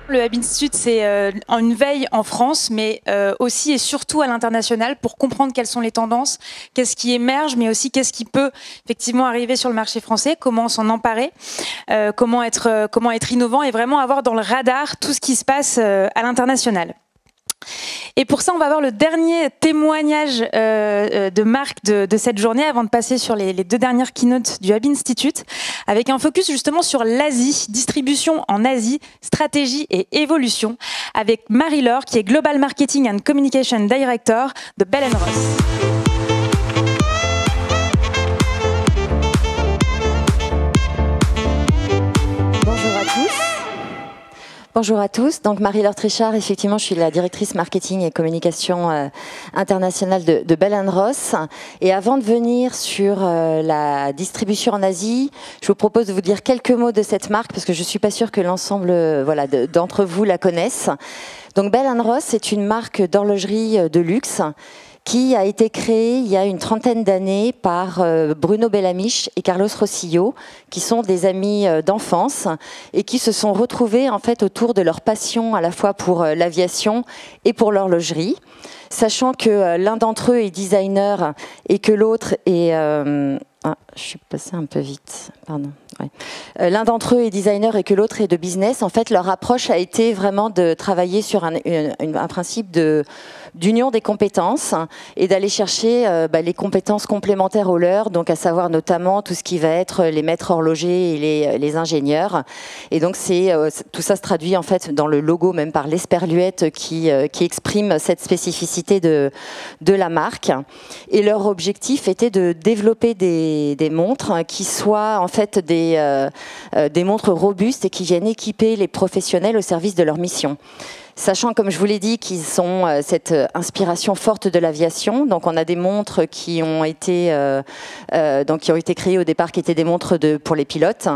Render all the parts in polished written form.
Le Hub Institute, c'est une veille en France, mais aussi et surtout à l'international pour comprendre quelles sont les tendances, qu'est-ce qui émerge, mais aussi qu'est-ce qui peut effectivement arriver sur le marché français, comment s'en emparer, comment être innovant et vraiment avoir dans le radar tout ce qui se passe à l'international. Et pour ça, on va voir le dernier témoignage de Marc de cette journée avant de passer sur les deux dernières keynotes du Hub Institute, avec un focus justement sur l'Asie, distribution en Asie, stratégie et évolution, avec Marie-Laure qui est Global Marketing and Communication Director de Bell & Ross. Bonjour à tous, donc Marie-Laure Trichard, effectivement je suis la directrice marketing et communication internationale de Bell & Ross. Et avant de venir sur la distribution en Asie, je vous propose de vous dire quelques mots de cette marque parce que je ne suis pas sûre que l'ensemble d'entre vous la connaissent. Donc Bell & Ross est une marque d'horlogerie de luxe qui a été créé il y a une trentaine d'années par Bruno Bellamiche et Carlos Rosillo, qui sont des amis d'enfance et qui se sont retrouvés en fait autour de leur passion à la fois pour l'aviation et pour l'horlogerie, sachant que l'un d'entre eux est designer et que l'autre est je suis passée un peu vite, pardon. Ouais. L'un d'entre eux est designer et que l'autre est de business. En fait, leur approche a été vraiment de travailler sur un principe d'union des compétences et d'aller chercher les compétences complémentaires aux leurs, donc à savoir notamment tout ce qui va être les maîtres horlogers et les ingénieurs. Et donc tout ça se traduit en fait dans le logo, même par l'esperluette qui exprime cette spécificité de la marque. Et leur objectif était de développer des montres qui soient en fait des montres robustes et qui viennent équiper les professionnels au service de leur mission. Sachant, comme je vous l'ai dit, qu'ils ont cette inspiration forte de l'aviation. Donc, on a des montres qui ont été créées au départ, qui étaient des montres pour les pilotes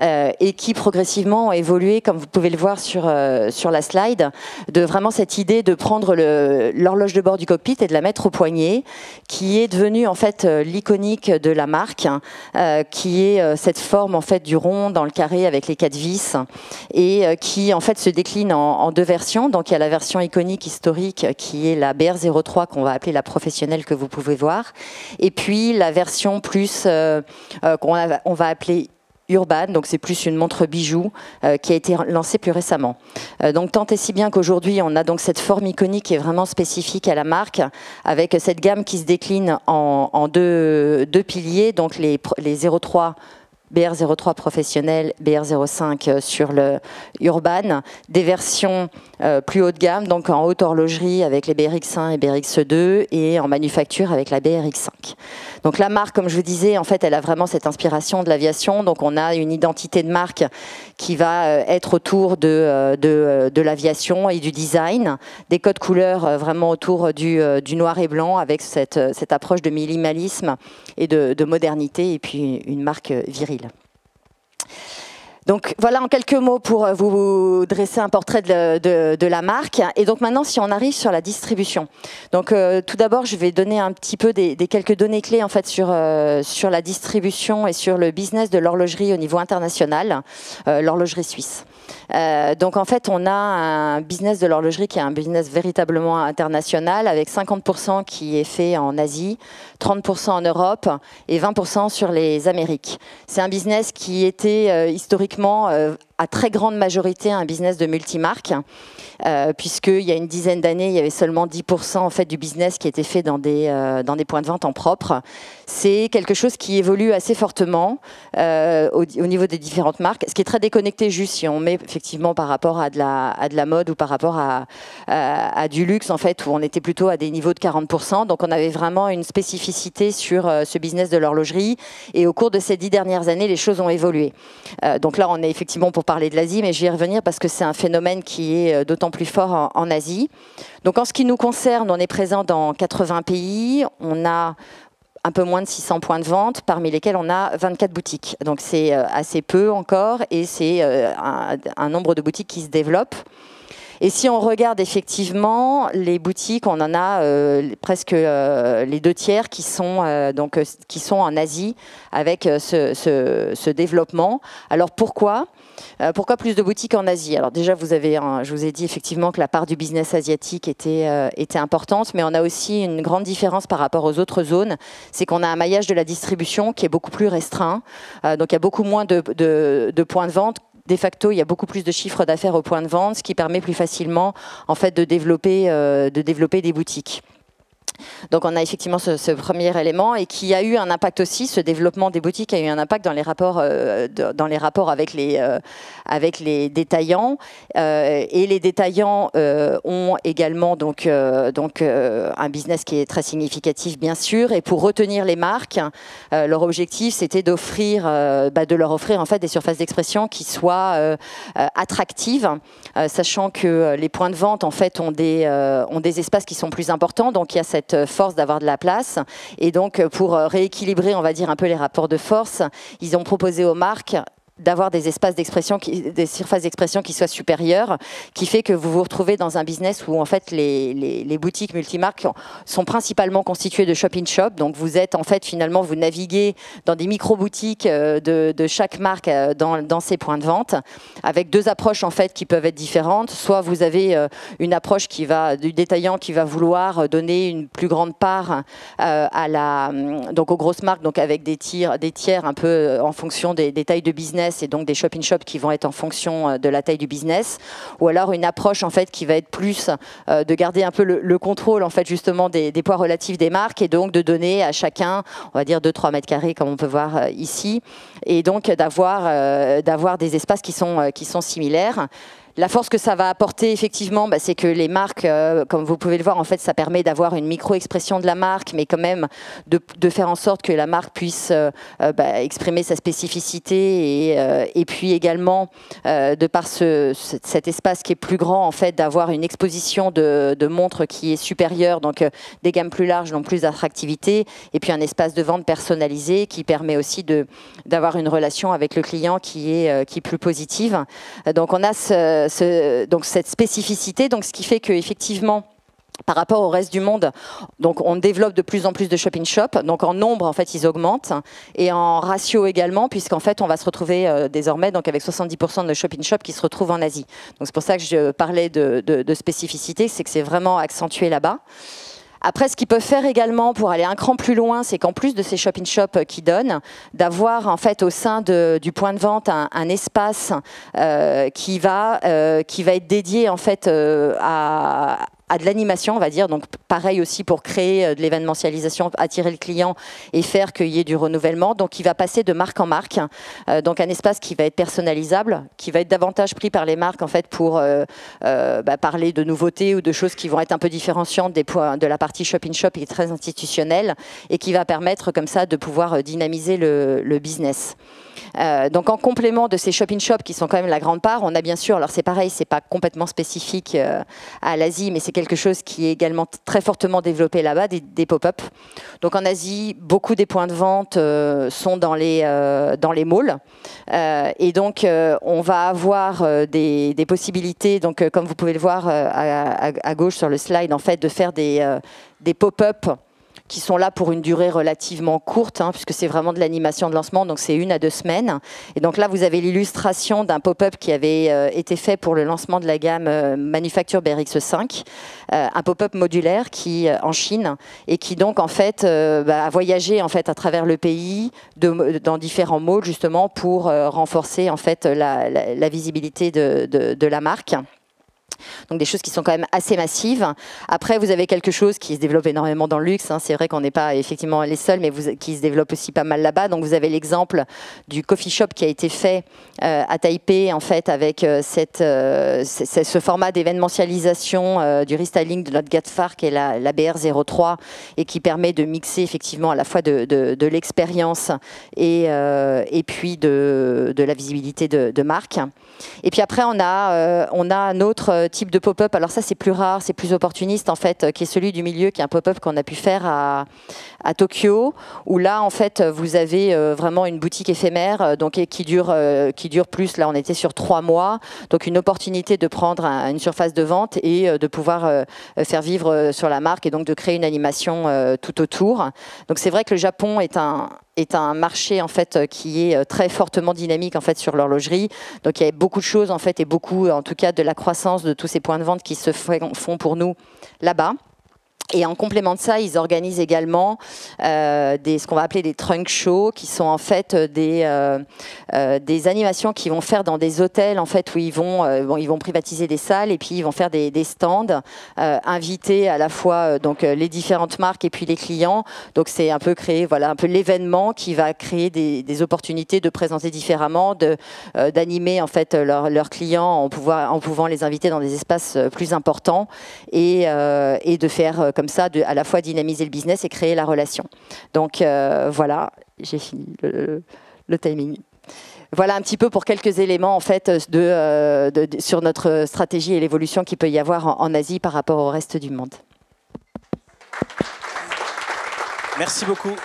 et qui progressivement ont évolué, comme vous pouvez le voir sur la slide, de vraiment cette idée de prendre l'horloge de bord du cockpit et de la mettre au poignet, qui est devenue en fait l'iconique de la marque, qui est cette forme en fait du rond dans le carré avec les 4 vis et qui en fait se décline en deux versions. Donc il y a la version iconique historique qui est la BR03 qu'on va appeler la professionnelle que vous pouvez voir. Et puis la version plus on va appeler Urban, donc c'est plus une montre bijou qui a été lancée plus récemment. Donc tant et si bien qu'aujourd'hui on a donc cette forme iconique qui est vraiment spécifique à la marque, avec cette gamme qui se décline en deux piliers, donc les 03 BR03 professionnel, BR05 sur le Urban, des versions plus haut de gamme, donc en haute horlogerie avec les BRX1 et BRX2 et en manufacture avec la BRX5. Donc la marque, comme je vous disais, en fait, elle a vraiment cette inspiration de l'aviation. Donc on a une identité de marque qui va être autour de l'aviation et du design, des codes couleurs vraiment autour du noir et blanc avec cette approche de minimalisme et de modernité et puis une marque virile. Donc voilà en quelques mots pour vous dresser un portrait de la marque. Et donc maintenant, si on arrive sur la distribution. Donc tout d'abord, je vais donner un petit peu des quelques données clés en fait sur la distribution et sur le business de l'horlogerie au niveau international, l'horlogerie suisse. Donc en fait, on a un business de l'horlogerie qui est un business véritablement international avec 50% qui est fait en Asie, 30% en Europe et 20% sur les Amériques. C'est un business qui était historiquement à très grande majorité un business de multimarque, puisqu'il y a une dizaine d'années, il y avait seulement 10% en fait, du business qui était fait dans des points de vente en propre. C'est quelque chose qui évolue assez fortement au niveau des différentes marques, ce qui est très déconnecté juste si on met effectivement par rapport à de la mode ou par rapport à du luxe, en fait, où on était plutôt à des niveaux de 40%. Donc on avait vraiment une spécificité sur ce business de l'horlogerie. Et au cours de ces 10 dernières années, les choses ont évolué. Donc là, on est effectivement pour parler de l'Asie, mais je vais y revenir parce que c'est un phénomène qui est d'autant plus fort en Asie. Donc en ce qui nous concerne, on est présent dans 80 pays, on a un peu moins de 600 points de vente, parmi lesquels on a 24 boutiques. Donc c'est assez peu encore et c'est un nombre de boutiques qui se développe. Et si on regarde effectivement les boutiques, on en a presque les 2/3 qui sont en Asie avec ce développement. Alors pourquoi ? Pourquoi plus de boutiques en Asie? Alors déjà, je vous ai dit effectivement que la part du business asiatique était importante, mais on a aussi une grande différence par rapport aux autres zones, c'est qu'on a un maillage de la distribution qui est beaucoup plus restreint, donc il y a beaucoup moins de points de vente. De facto, il y a beaucoup plus de chiffre d'affaires au point de vente, ce qui permet plus facilement en fait, de développer des boutiques. Donc on a effectivement ce premier élément et qui a eu un impact aussi, ce développement des boutiques a eu un impact dans les rapports avec les détaillants. Et les détaillants ont également un business qui est très significatif bien sûr. Et pour retenir les marques, leur objectif c'était de leur offrir en fait des surfaces d'expression qui soient attractives, sachant que les points de vente en fait ont des espaces qui sont plus importants. Donc il y a cette force d'avoir de la place et donc pour rééquilibrer on va dire un peu les rapports de force, ils ont proposé aux marques d'avoir des espaces d'expression, des surfaces d'expression qui soient supérieures, qui fait que vous vous retrouvez dans un business où en fait les boutiques multimarques sont principalement constituées de shop-in-shop. Donc vous êtes en fait finalement vous naviguez dans des micro-boutiques de chaque marque dans ces points de vente, avec deux approches en fait qui peuvent être différentes. Soit vous avez une approche du détaillant qui va vouloir donner une plus grande part donc aux grosses marques, donc avec des tiers un peu en fonction des tailles de business et donc des shop-in-shop qui vont être en fonction de la taille du business, ou alors une approche en fait qui va être plus de garder un peu le contrôle en fait justement des poids relatifs des marques et donc de donner à chacun on va dire 2-3 mètres carrés comme on peut voir ici, et donc d'avoir des espaces qui sont similaires. La force que ça va apporter, effectivement, c'est que les marques, comme vous pouvez le voir, en fait, ça permet d'avoir une micro-expression de la marque, mais quand même de faire en sorte que la marque puisse exprimer sa spécificité et puis également, de par cet espace qui est plus grand, en fait, d'avoir une exposition de montres qui est supérieure, donc des gammes plus larges, donc plus d'attractivité, et puis un espace de vente personnalisé qui permet aussi d'avoir une relation avec le client qui est plus positive. Donc on a donc cette spécificité, donc ce qui fait qu'effectivement, par rapport au reste du monde, donc on développe de plus en plus de shop-in-shop. Donc en nombre, en fait, ils augmentent, et en ratio également, puisqu'en fait, on va se retrouver désormais donc avec 70% de shop-in-shop qui se retrouvent en Asie. Donc c'est pour ça que je parlais de spécificité, c'est que c'est vraiment accentué là-bas. Après, ce qu'ils peuvent faire également pour aller un cran plus loin, c'est qu'en plus de ces shop-in-shop qui donnent, d'avoir en fait au sein du point de vente un espace qui va être dédié en fait à de l'animation, on va dire, donc pareil aussi pour créer de l'événementialisation, attirer le client et faire qu'il y ait du renouvellement. Donc il va passer de marque en marque, donc un espace qui va être personnalisable, qui va être davantage pris par les marques en fait pour parler de nouveautés ou de choses qui vont être un peu différenciantes de la partie shop-in-shop qui est très institutionnelle et qui va permettre comme ça de pouvoir dynamiser le business. Donc en complément de ces shop-in-shop qui sont quand même la grande part, on a bien sûr, alors c'est pareil, c'est pas complètement spécifique à l'Asie, mais c'est quelque chose qui est également très fortement développé là-bas, des pop-up. Donc en Asie, beaucoup des points de vente sont dans les malls, et donc on va avoir des possibilités, donc comme vous pouvez le voir à gauche sur le slide, en fait, de faire des pop-up qui sont là pour une durée relativement courte, puisque c'est vraiment de l'animation de lancement, donc c'est 1 à 2 semaines. Et donc là, vous avez l'illustration d'un pop-up qui avait été fait pour le lancement de la gamme Manufacture BRX5, un pop-up modulaire en Chine, et qui donc en fait a voyagé en fait à travers le pays, dans différents malls justement pour renforcer en fait la visibilité de la marque. Donc des choses qui sont quand même assez massives. Après, vous avez quelque chose qui se développe énormément dans le luxe. C'est vrai qu'on n'est pas effectivement les seuls, mais qui se développe aussi pas mal là-bas. Donc vous avez l'exemple du coffee shop qui a été fait à Taipei, en fait, avec ce format d'événementialisation du restyling de notre Gatfar, qui est la BR03, et qui permet de mixer effectivement à la fois de l'expérience et puis de la visibilité de marque. Et puis après, on a un autre type de pop-up. Alors ça, c'est plus rare, c'est plus opportuniste en fait, qui est celui du milieu, qui est un pop-up qu'on a pu faire à Tokyo, où là, en fait, vous avez vraiment une boutique éphémère, donc qui dure plus. Là, on était sur 3 mois, donc une opportunité de prendre une surface de vente et de pouvoir faire vivre sur la marque et donc de créer une animation tout autour. Donc c'est vrai que le Japon est un marché en fait qui est très fortement dynamique en fait sur l'horlogerie. Donc il y a beaucoup de choses en fait et beaucoup en tout cas de la croissance de tous ces points de vente qui se font pour nous là-bas. Et en complément de ça, ils organisent également ce qu'on va appeler des trunk shows, qui sont en fait des animations qu'ils vont faire dans des hôtels en fait où ils vont privatiser des salles et puis ils vont faire des stands, inviter à la fois donc les différentes marques et puis les clients. Donc c'est un peu créer un peu l'événement qui va créer des opportunités de présenter différemment, d'animer en fait leurs clients en pouvant les inviter dans des espaces plus importants et de faire comme ça, à la fois dynamiser le business et créer la relation. Donc voilà, j'ai fini le timing. Voilà un petit peu pour quelques éléments en fait sur notre stratégie et l'évolution qu'il peut y avoir en Asie par rapport au reste du monde. Merci beaucoup.